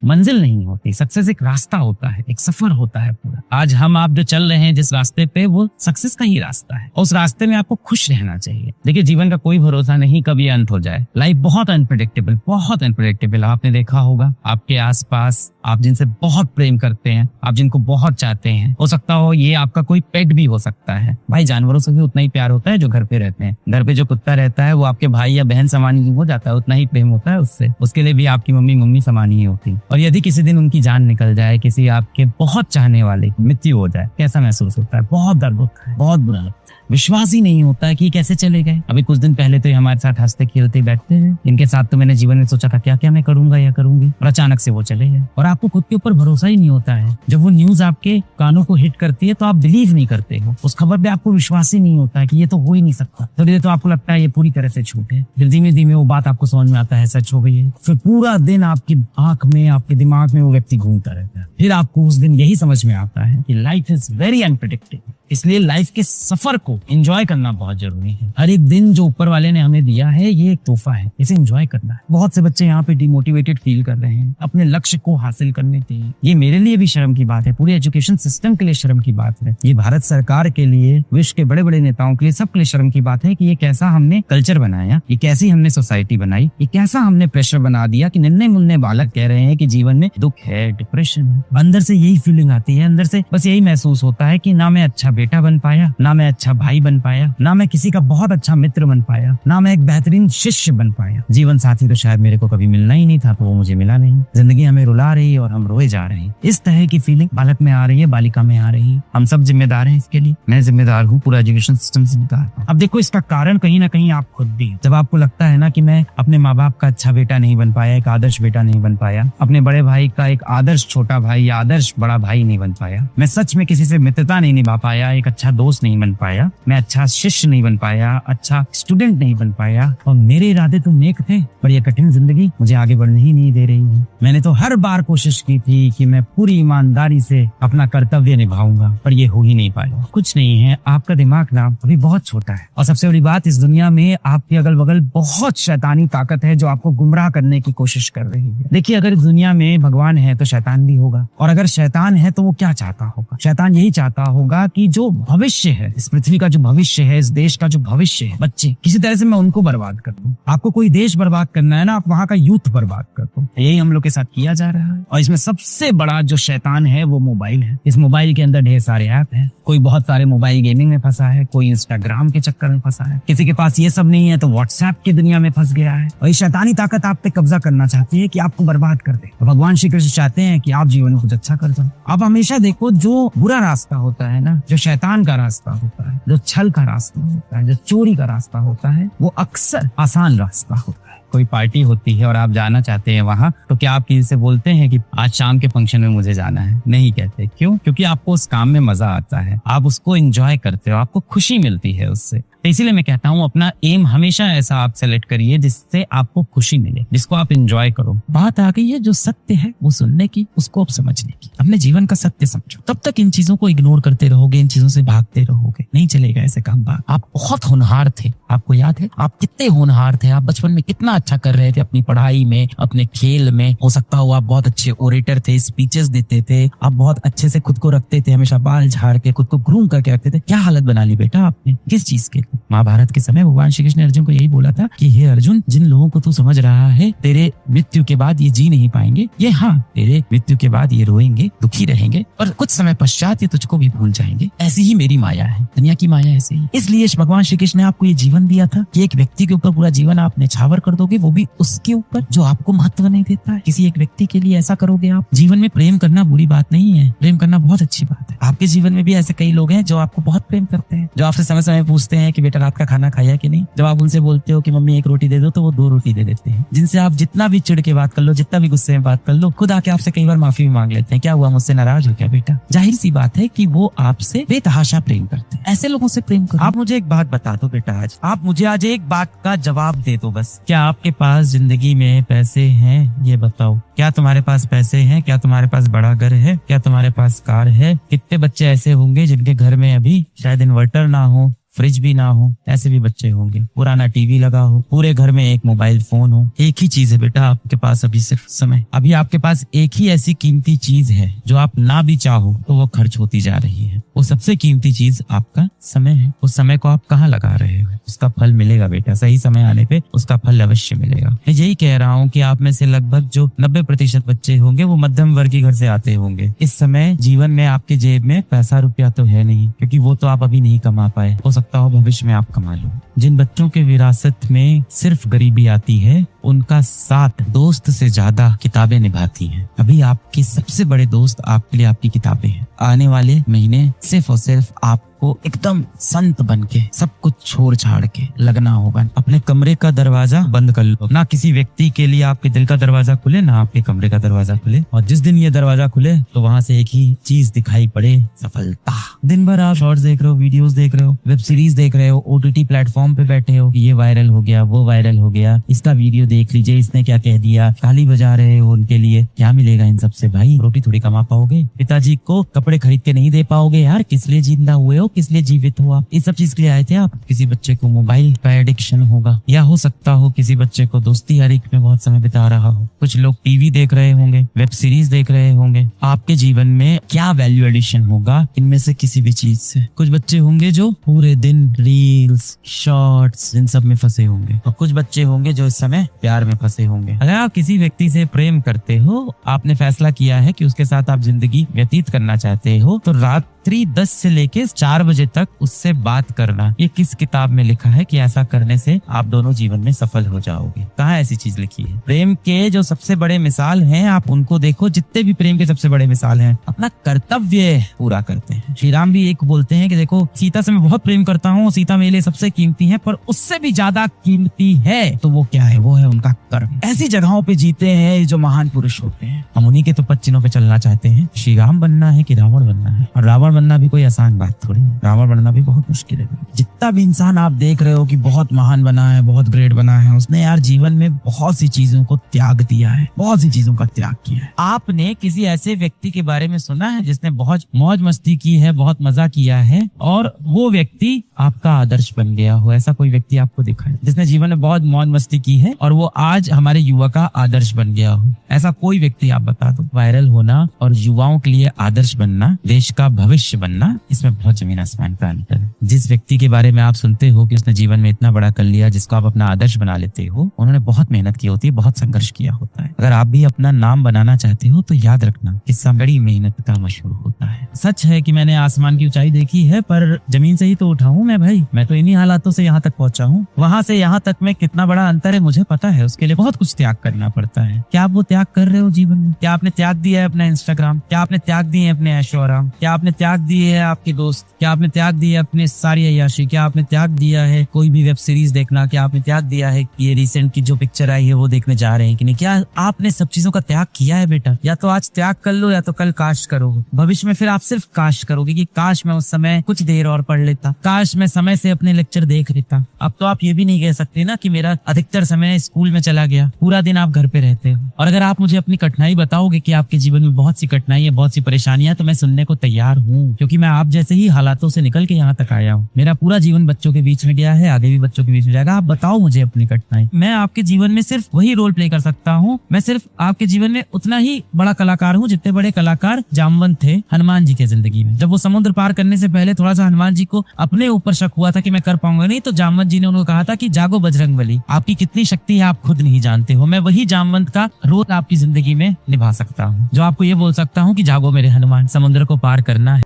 मंजिल नहीं होती, सक्सेस एक रास्ता होता है, एक सफर होता है पूरा। आज हम आप जो चल रहे हैं जिस रास्ते पे, वो सक्सेस का ही रास्ता है। उस रास्ते में आपको खुश रहना चाहिए। देखिए, जीवन का कोई भरोसा नहीं कब ये अंत हो जाए। लाइफ बहुत अनप्रेडिक्टेबल। आपने देखा होगा आपके आसपास आप जिनसे बहुत प्रेम करते हैं, आप जिनको बहुत चाहते हैं, हो सकता हो ये आपका कोई पेट भी हो सकता है। भाई, जानवरों से भी उतना ही प्यार होता है जो घर पे रहते हैं। घर पे जो कुत्ता रहता है वो आपके भाई या बहन समान ही हो जाता है, उतना ही प्रेम होता है उससे। उसके लिए भी आपकी मम्मी समान ही होती। और यदि किसी दिन उनकी जान निकल जाए, किसी आपके बहुत चाहने वाले की मृत्यु हो जाए, कैसा महसूस होता है? बहुत दर्द होता है, बहुत बुरा लगता है। विश्वास ही नहीं होता है कि कैसे चले गए। अभी कुछ दिन पहले तो ये हमारे साथ हंसते खेलते बैठते हैं। इनके साथ तो मैंने जीवन में सोचा था क्या क्या मैं करूंगा या करूंगी, और अचानक से वो चले गए। और आपको खुद के ऊपर भरोसा ही नहीं होता है। जब वो न्यूज आपके कानों को हिट करती है तो आप बिलीव नहीं करते हो। उस खबर पे आपको विश्वास ही नहीं होता है कि ये तो हो ही नहीं सकता। थोड़ी देर तो आपको लगता है ये पूरी तरह से झूठ है, फिर धीमे धीमे वो बात आपको समझ में आता है सच हो गई है। फिर पूरा दिन आपकी आंख में, आपके दिमाग में वो व्यक्ति घूमता रहता है। फिर आपको उस दिन यही समझ में आता है कि लाइफ इज वेरी अनप्रेडिक्टेबल। इसलिए लाइफ के सफर को एंजॉय करना बहुत जरूरी है। हर एक दिन जो ऊपर वाले ने हमें दिया है ये एक तोहफा है, इसे एंजॉय करना है। बहुत से बच्चे यहाँ पे डिमोटिवेटेड फील कर रहे हैं अपने लक्ष्य को हासिल करने के लिए। ये मेरे लिए भी शर्म की बात है, पूरे एजुकेशन सिस्टम के लिए शर्म की बात है, ये भारत सरकार के लिए, विश्व के बड़े बड़े नेताओं के लिए, सबके लिए शर्म की बात है कि ये कैसा हमने कल्चर बनाया, ये कैसी हमने सोसाइटी बनाई, ये कैसा हमने प्रेशर बना दिया कि नन्हे मुन्ने बालक कह रहे हैं कि जीवन में दुख है, डिप्रेशन है। अंदर से यही फीलिंग आती है, अंदर से बस यही महसूस होता है कि ना मैं अच्छा बेटा बन पाया, ना मैं अच्छा भाई बन पाया, ना मैं किसी का बहुत अच्छा मित्र बन पाया, ना मैं एक बेहतरीन शिष्य बन पाया। जीवन साथी तो शायद मेरे को कभी मिलना ही नहीं था, तो वो मुझे मिला नहीं। जिंदगी हमें रुला रही है और हम रोए जा रहे हैं। इस तरह की फीलिंग बालक में आ रही है, बालिका में आ रही है। हम सब जिम्मेदार हैं इसके लिए। मैं जिम्मेदार हूँ, पूरा एजुकेशन सिस्टम जिम्मेदार है। अब देखो, इसका कारण कहीं ना कहीं आप खुद भी। जब आपको लगता है ना कि मैं अपने माँ बाप का अच्छा बेटा नहीं बन पाया, एक आदर्श बेटा नहीं बन पाया, अपने बड़े भाई का एक आदर्श छोटा भाई या आदर्श बड़ा भाई नहीं बन पाया, मैं सच में किसी से मित्रता नहीं निभा पाया, एक अच्छा दोस्त नहीं बन पाया, मैं अच्छा शिष्य नहीं बन पाया, अच्छा स्टूडेंट नहीं बन पाया, और मेरे इरादे तो नेक थे, पर यह कठिन जिंदगी मुझे आगे बढ़ने ही नहीं दे रही है। मैंने तो हर बार कोशिश की थी कि मैं पूरी ईमानदारी से अपना कर्तव्य निभाऊंगा, पर ये हो ही नहीं पाया। कुछ नहीं है, आपका दिमाग ना अभी बहुत छोटा है। और सबसे बड़ी बात, इस दुनिया में आपके अगल बगल बहुत शैतानी ताकत है जो आपको गुमराह करने की कोशिश कर रही है। देखिए, अगर इस दुनिया में भगवान है तो शैतान भी होगा, और अगर शैतान है तो वो क्या चाहता होगा? शैतान यही चाहता होगा कि जो भविष्य है, इस पृथ्वी का जो भविष्य है, इस देश का जो भविष्य है, बच्चे, किसी तरह से मैं उनको बर्बाद कर दूं। आपको कोई देश बर्बाद करना है ना, आप वहाँ का यूथ बर्बाद कर दो। यही हम लोग के साथ किया जा रहा है। और इसमें सबसे बड़ा जो शैतान है वो मोबाइल है। इस मोबाइल के अंदर ढेर सारे ऐप हैं। कोई बहुत सारे मोबाइल गेमिंग में फंसा है, कोई इंस्टाग्राम के चक्कर में फंसा है, किसी के पास ये सब नहीं है तो व्हाट्सएप की दुनिया में फंस गया है। और ये शैतानी ताकत आप पे कब्जा करना चाहती है कि आपको बर्बाद कर दे। भगवान श्री कृष्ण चाहते हैं कि आप जीवन में कुछ अच्छा कर दो। आप हमेशा देखो, जो बुरा रास्ता होता है ना, जो शैतान का रास्ता होता है, जो छल का रास्ता होता है, जो चोरी का रास्ता होता है, वो अक्सर आसान रास्ता होता है। कोई पार्टी होती है और आप जाना चाहते हैं वहां, तो क्या आप किसी से बोलते हैं कि आज शाम के फंक्शन में मुझे जाना है? नहीं कहते। क्यों? क्योंकि आपको उस काम में मजा आता है, आप उसको एंजॉय करते हो, आपको खुशी मिलती है उससे। तो इसीलिए मैं कहता हूँ, अपना एम हमेशा ऐसा आप सेलेक्ट करिए जिससे आपको खुशी मिले, जिसको आप एंजॉय करो। बात आ गई है जो सत्य है वो सुनने की, उसको अब समझने की। अपने जीवन का सत्य समझो। तब तक इन चीजों को इग्नोर करते रहोगे, इन चीजों से भागते रहोगे, नहीं चलेगा ऐसे काम। आप बहुत होनहार थे, आपको याद है आप कितने होनहार थे? आप बचपन में कितना अच्छा कर रहे थे अपनी पढ़ाई में, अपने खेल में। हो सकता हो आप बहुत अच्छे ओरेटर थे, स्पीचेस देते थे, आप बहुत अच्छे से खुद को रखते थे, हमेशा बाल झाड़ के खुद को ग्रूम करके रखते थे। क्या हालत बना ली बेटा आपने? किस चीज के? महाभारत के समय भगवान श्री कृष्ण ने अर्जुन को यही बोला था कि हे अर्जुन, जिन लोगों को तू समझ रहा है तेरे मृत्यु के बाद ये जी नहीं पाएंगे, ये हाँ तेरे मृत्यु के बाद ये रोएंगे, दुखी रहेंगे, और कुछ समय पश्चात ये तुझको भी भूल जाएंगे। ऐसी ही मेरी माया है, दुनिया की माया ऐसे ही। इसलिए भगवान श्री कृष्ण ने आपको ये जीवन दिया था कि एक व्यक्ति के ऊपर पूरा जीवन आप न्यौछावर कर दोगे, वो भी उसके ऊपर जो आपको महत्व नहीं देता है। किसी एक व्यक्ति के लिए ऐसा करोगे आप। जीवन में प्रेम करना बुरी बात नहीं है, प्रेम करना बहुत अच्छी बात है। आपके जीवन में भी ऐसे कई लोग हैं जो आपको बहुत प्रेम करते हैं, जो आपसे समय समय पूछते हैं कि बेटा रात का खाना खाया कि नहीं। जब आप उनसे बोलते हो कि मम्मी एक रोटी दे दो, तो वो 2 रोटी दे देते हैं। जिनसे आप जितना भी चिढ़ के बात कर लो, जितना भी गुस्से में बात कर लो, खुद आके आपसे कई बार माफी भी मांग लेते हैं, क्या हुआ मुझसे नाराज हो क्या बेटा? जाहिर सी बात है कि वो आपसे बेतहाशा प्रेम करते हैं। ऐसे लोगों से प्रेम करो। आप मुझे एक बात बता दो बेटा, आज आप मुझे आज एक बात का जवाब दे दो बस। क्या आपके पास जिंदगी में पैसे हैं? ये बताओ, क्या तुम्हारे पास पैसे हैं? क्या तुम्हारे पास बड़ा घर है? क्या तुम्हारे पास कार है? कितने बच्चे ऐसे होंगे जिनके घर में अभी शायद इन्वर्टर ना हो, फ्रिज भी ना हो, ऐसे भी बच्चे होंगे। पुराना टीवी लगा हो, पूरे घर में एक मोबाइल फोन हो। एक ही चीज है बेटा आपके पास अभी, सिर्फ समय। अभी आपके पास एक ही ऐसी कीमती चीज है जो आप ना भी चाहो तो वो खर्च होती जा रही है। वो सबसे कीमती चीज आपका समय है। उस समय को आप कहाँ लगा रहे हो, उसका फल मिलेगा बेटा, सही समय आने पे उसका फल अवश्य मिलेगा। मैं यही कह रहा हूँ कि आप में से लगभग जो 90% बच्चे होंगे वो मध्यम वर्ग के घर से आते होंगे। इस समय जीवन में आपके जेब में पैसा रुपया तो है नहीं, क्योंकि वो तो आप अभी नहीं कमा पाए। हो सकता हो भविष्य में आप कमा लो। जिन बच्चों के विरासत में सिर्फ गरीबी आती है, उनका साथ दोस्त से ज्यादा किताबें निभाती हैं। अभी आपके सबसे बड़े दोस्त आपके लिए आपकी किताबें हैं। आने वाले महीने सिर्फ और सिर्फ आपको एकदम संत बन के सब कुछ छोड़ छाड़ के लगना होगा। अपने कमरे का दरवाजा बंद कर लो। ना किसी व्यक्ति के लिए आपके दिल का दरवाजा खुले, ना आपके कमरे का दरवाजा खुले। और जिस दिन ये दरवाजा खुले तो वहां से एक ही चीज दिखाई पड़े, सफलता। दिन भर आप शॉर्ट्स देख रहे हो, वीडियोस देख रहे हो, वेब सीरीज देख रहे हो, OTT प्लेटफॉर्म पे बैठे हो, ये वायरल हो गया, वो वायरल हो गया, इसका वीडियो देख लीजिए, इसने क्या कह दिया, ताली बजा रहे हो उनके लिए। क्या मिलेगा इन सबसे भाई? रोटी थोड़ी कमा पाओगे। पिताजी को कपड़े खरीद के नहीं दे पाओगे यार। किस लिए जिंदा हुए हो, किस लिए जीवित हो आप? इस सब चीज के लिए आए थे आप? किसी बच्चे को मोबाइल का एडिक्शन होगा, या हो सकता हो किसी बच्चे को दोस्ती यारी में बहुत समय बिता रहा हो। कुछ लोग टीवी देख रहे होंगे, वेब सीरीज देख रहे होंगे। आपके जीवन में क्या वैल्यू एडिशन होगा इनमें से किसी भी चीज से? कुछ बच्चे होंगे जो पूरे दिन रील्स, शॉर्ट्स, इन सब में फंसे होंगे, और कुछ बच्चे होंगे जो इस समय प्यार में फंसे होंगे। अगर आप किसी व्यक्ति से प्रेम करते हो, आपने फैसला किया है कि उसके साथ आप जिंदगी व्यतीत करना चाहते हो, तो रात्रि 10 से लेके 4 बजे तक उससे बात करना। ये किस किताब में लिखा है कि ऐसा करने से आप दोनों जीवन में सफल हो जाओगे? कहाँ ऐसी चीज लिखी है? प्रेम के जो सबसे बड़े मिसाल हैं, आप उनको देखो। जितने भी प्रेम के सबसे बड़े मिसाल हैं, अपना कर्तव्य पूरा करते हैं। श्री राम भी एक बोलते हैं कि देखो, सीता से मैं बहुत प्रेम करता हूँ, सीता मेरे लिए सबसे कीमती है, पर उससे भी ज्यादा कीमती है तो वो क्या है? वो है उनका कर्म। ऐसी जगहों पे जीते हैं जो महान पुरुष होते हैं। हम उन्हीं के तो पच्चीनों पे चलना चाहते हैं। श्री राम बनना है कि रावण बनना है? और रावण बनना भी कोई आसान बात थोड़ी है। रावण बनना भी बहुत मुश्किल है। जितना भी इंसान आप देख रहे हो कि बहुत महान बना है, बहुत ग्रेट बना है, उसने यार जीवन में बहुत सी चीजों को त्याग दिया है, बहुत सी चीजों का त्याग किया है। आपने किसी ऐसे व्यक्ति के बारे में सुना है जिसने बहुत मौज मस्ती की है, बहुत मजा किया है, और वो व्यक्ति आपका आदर्श बन गया हो? ऐसा कोई व्यक्ति आपको दिखा है जिसने जीवन में बहुत मौज मस्ती की है और वो आज हमारे युवा का आदर्श बन गया हो? ऐसा कोई व्यक्ति आप बता दो। वायरल होना और युवाओं के लिए आदर्श बनना, देश का भविष्य बनना, इसमें बहुत जमीन आसमान का अंतर है। जिस व्यक्ति के बारे में आप सुनते हो कि उसने जीवन में इतना बड़ा कर लिया, जिसको आप अपना आदर्श बना लेते हो, उन्होंने बहुत मेहनत की होती है, बहुत संघर्ष किया होता है। अगर आप भी अपना नाम बनाना चाहते हो तो याद रखना, किस्सा बड़ी मेहनत का मशहूर होता है। सच है कि मैंने आसमान की ऊंचाई देखी है, पर जमीन से ही तो उठा हूँ मैं भाई। मैं तो इन्हीं हालातों से यहाँ तक पहुंचा हूँ। वहां से यहाँ तक में कितना बड़ा अंतर है मुझे पता है। उसके लिए बहुत कुछ त्याग करना पड़ता है। क्या आप वो त्याग कर रहे हो जीवन में? क्या आपने त्याग दिया है अपना इंस्टाग्राम? क्या आपने त्याग दिए है अपने ऐशो आराम? क्या आपने त्याग दिए है आपके दोस्त? क्या आपने त्याग दिया अपने सारी अय्याशी? क्या आपने त्याग दिया है कोई भी वेब सीरीज देखना? क्या आपने त्याग दिया है ये रिसेंट की जो पिक्चर आई है वो देखने जा रहे हैं कि नहीं? क्या आपने सब चीजों का त्याग किया है बेटा? या तो आज त्याग कर लो, या तो कल काश करोगे। भविष्य में फिर आप सिर्फ काश करोगे कि काश मैं उस समय कुछ देर और पढ़ लेता, काश मैं समय से अपने लेक्चर देख लेता। अब तो आप ये भी नहीं कह सकते ना कि मेरा अधिकतर समय स्कूल में चला गया, पूरा दिन आप घर पे रहते हो। और अगर आप मुझे अपनी कठिनाई बताओगे कि आपके जीवन में बहुत सी कठिनाई है, बहुत सी परेशानियां, तो मैं सुनने को तैयार हूँ, क्योंकि मैं आप जैसे ही हालातों से निकल के यहाँ तक आया हूँ। मेरा पूरा जीवन बच्चों के बीच में गया है, आगे भी बच्चों के बीच में जाएगा। आप बताओ मुझे अपनी कठिनाई। मैं आपके जीवन में सिर्फ वही रोल प्ले कर सकता हूँ। मैं सिर्फ आपके जीवन में उतना ही बड़ा कलाकार हूँ जितने बड़े कलाकार जामवंत थे हनुमान जी के जिंदगी में। जब वो समुद्र पार करने से पहले थोड़ा सा हनुमान जी को अपने ऊपर शक हुआ था कि मैं कर पाऊंगा नहीं, तो जामवंत जी ने उनको कहा था कि जागो बजरंगबली, आपकी कितनी शक्ति है आप खुद नहीं जानते हो। मैं वही जामवंत का रोल आपकी जिंदगी में निभा सकता हूँ, जो आपको ये बोल सकता हूँ कि जागो मेरे हनुमान, समुद्र को पार करना है।